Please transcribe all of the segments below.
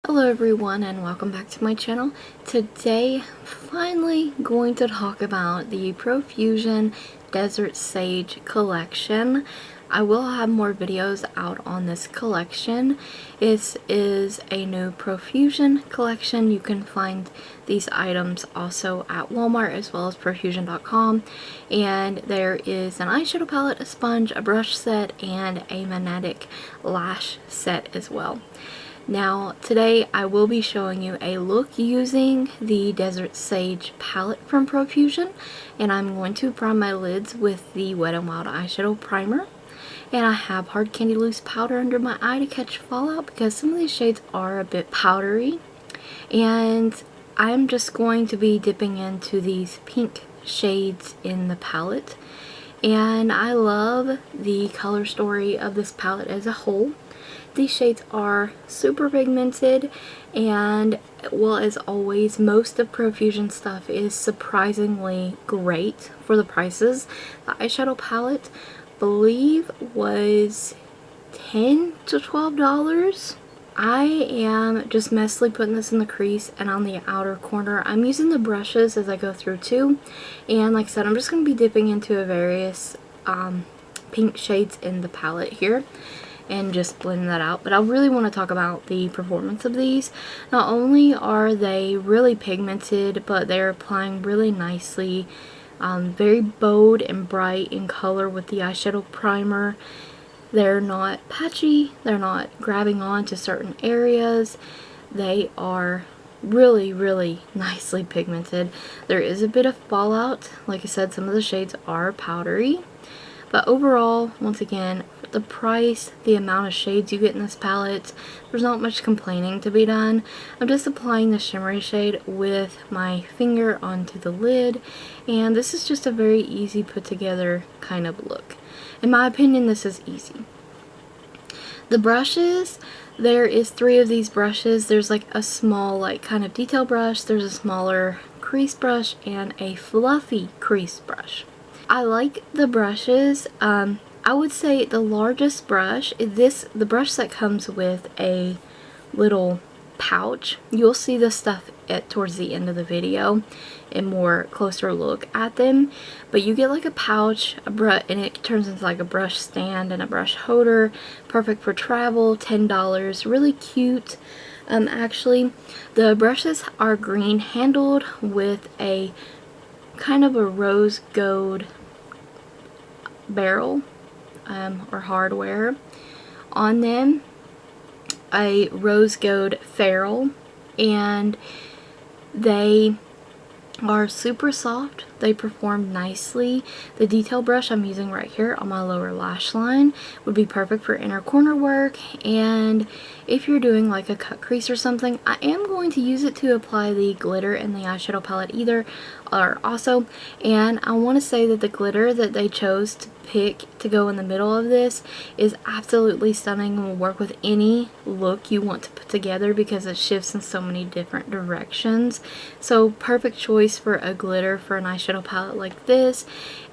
Hello everyone and welcome back to my channel. Today, finally going to talk about the Profusion Desert Sage collection. I will have more videos out on this collection. This is a new Profusion collection. You can find these items also at Walmart as well as Profusion.com. And there is an eyeshadow palette, a sponge, a brush set, and a magnetic lash set as well. Now, today I will be showing you a look using the Desert Sage palette from Profusion, and I'm going to prime my lids with the WetnWild eyeshadow primer. And I have hard candy loose powder under my eye to catch fallout because some of these shades are a bit powdery. And I'm just going to be dipping into these pink shades in the palette. And I love the color story of this palette as a whole. These shades are super pigmented, and well, as always, most of Profusion stuff is surprisingly great for the prices. The eyeshadow palette, I believe, was $10 to $12. I am just messily putting this in the crease and on the outer corner. I'm using the brushes as I go through too, and like I said, I'm just going to be dipping into a various pink shades in the palette here and just blend that out. But I really want to talk about the performance of these. Not only are they really pigmented, but they're applying really nicely, very bold and bright in color with the eyeshadow primer. They're not patchy, they're not grabbing on to certain areas. They are really nicely pigmented. There is a bit of fallout. Like I said, some of the shades are powdery. But overall, once again, the price, the amount of shades you get in this palette, there's not much complaining to be done. I'm just applying the shimmery shade with my finger onto the lid, and this is just a very easy put together kind of look. In my opinion, this is easy. The brushes, there is 3 of these brushes. There's like a small like kind of detail brush, there's a smaller crease brush, and a fluffy crease brush. I like the brushes. I would say the largest brush, the brush that comes with a little pouch. You'll see this stuff towards the end of the video, a more closer look at them. But you get like a pouch, and it turns into like a brush stand and a brush holder. Perfect for travel, $10, really cute. Actually, the brushes are green handled with a kind of a rose gold barrel or hardware on them, a rose gold ferrule, and they are super soft. They perform nicely. The detail brush I'm using right here on my lower lash line would be perfect for inner corner work, and if you're doing like a cut crease or something, I am going to use it to apply the glitter in the eyeshadow palette also. And I want to say that the glitter that they chose to pick to go in the middle of this is absolutely stunning and will work with any look you want to put together because it shifts in so many different directions. So perfect choice for a glitter for an eyeshadow palette like this.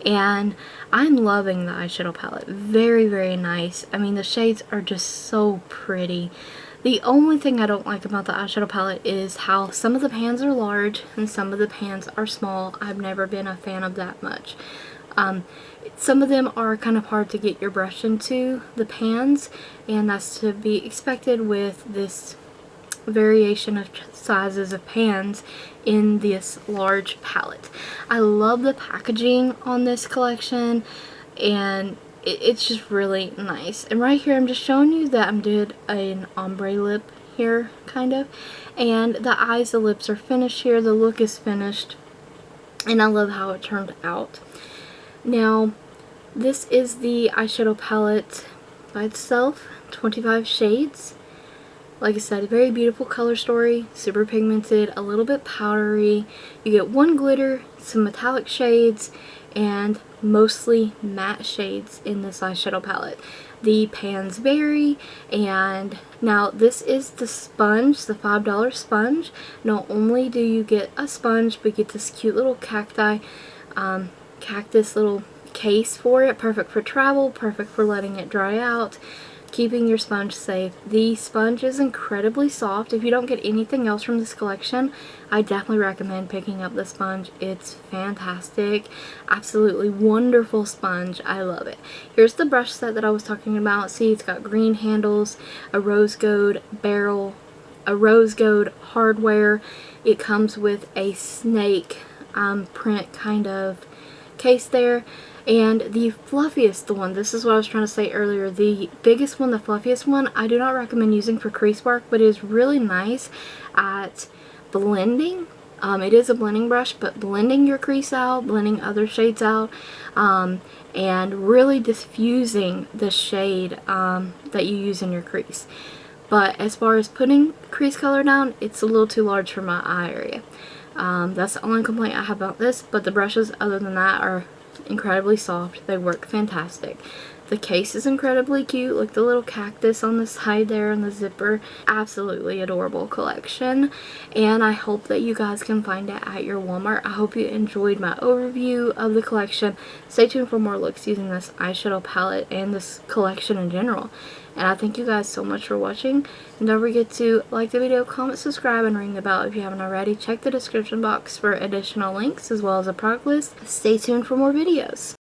And I'm loving the eyeshadow palette. Very nice. I mean, the shades are just so pretty. The only thing I don't like about the eyeshadow palette is how some of the pans are large and some of the pans are small. I've never been a fan of that much. Some of them are kind of hard to get your brush into, the pans, and that's to be expected with this variation of sizes of pans in this large palette. I love the packaging on this collection, and it's just really nice. And right here I'm just showing you that I'm doing an ombre lip here, kind of, and the eyes, the lips are finished here, the look is finished, and I love how it turned out. Now, this is the eyeshadow palette by itself, 25 shades. Like I said, a very beautiful color story, super pigmented, a little bit powdery. You get 1 glitter, some metallic shades, and mostly matte shades in this eyeshadow palette. The pans vary, and now this is the sponge, the $5 sponge. Not only do you get a sponge, but you get this cute little cactus little case for it. Perfect for travel, perfect for letting it dry out. keeping your sponge safe. The sponge is incredibly soft. If you don't get anything else from this collection, I definitely recommend picking up the sponge. It's fantastic. Absolutely wonderful sponge. I love it. Here's the brush set that I was talking about. See, it's got green handles, a rose gold barrel, a rose gold hardware. It comes with a snake print kind of case there. And the fluffiest one, this is what I was trying to say earlier, the biggest one, the fluffiest one, I do not recommend using for crease work, but it is really nice at blending. It is a blending brush, but blending your crease out, blending other shades out, and really diffusing the shade that you use in your crease. But as far as putting crease color down, it's a little too large for my eye area. That's the only complaint I have about this, but the brushes other than that are incredibly soft. They work fantastic. The case is incredibly cute, like the little cactus on the side there and the zipper. Absolutely adorable collection, and I hope that you guys can find it at your Walmart. I hope you enjoyed my overview of the collection. Stay tuned for more looks using this eyeshadow palette and this collection in general. And I thank you guys so much for watching. And don't forget to like the video, comment, subscribe, and ring the bell if you haven't already. Check the description box for additional links as well as a product list. Stay tuned for more videos.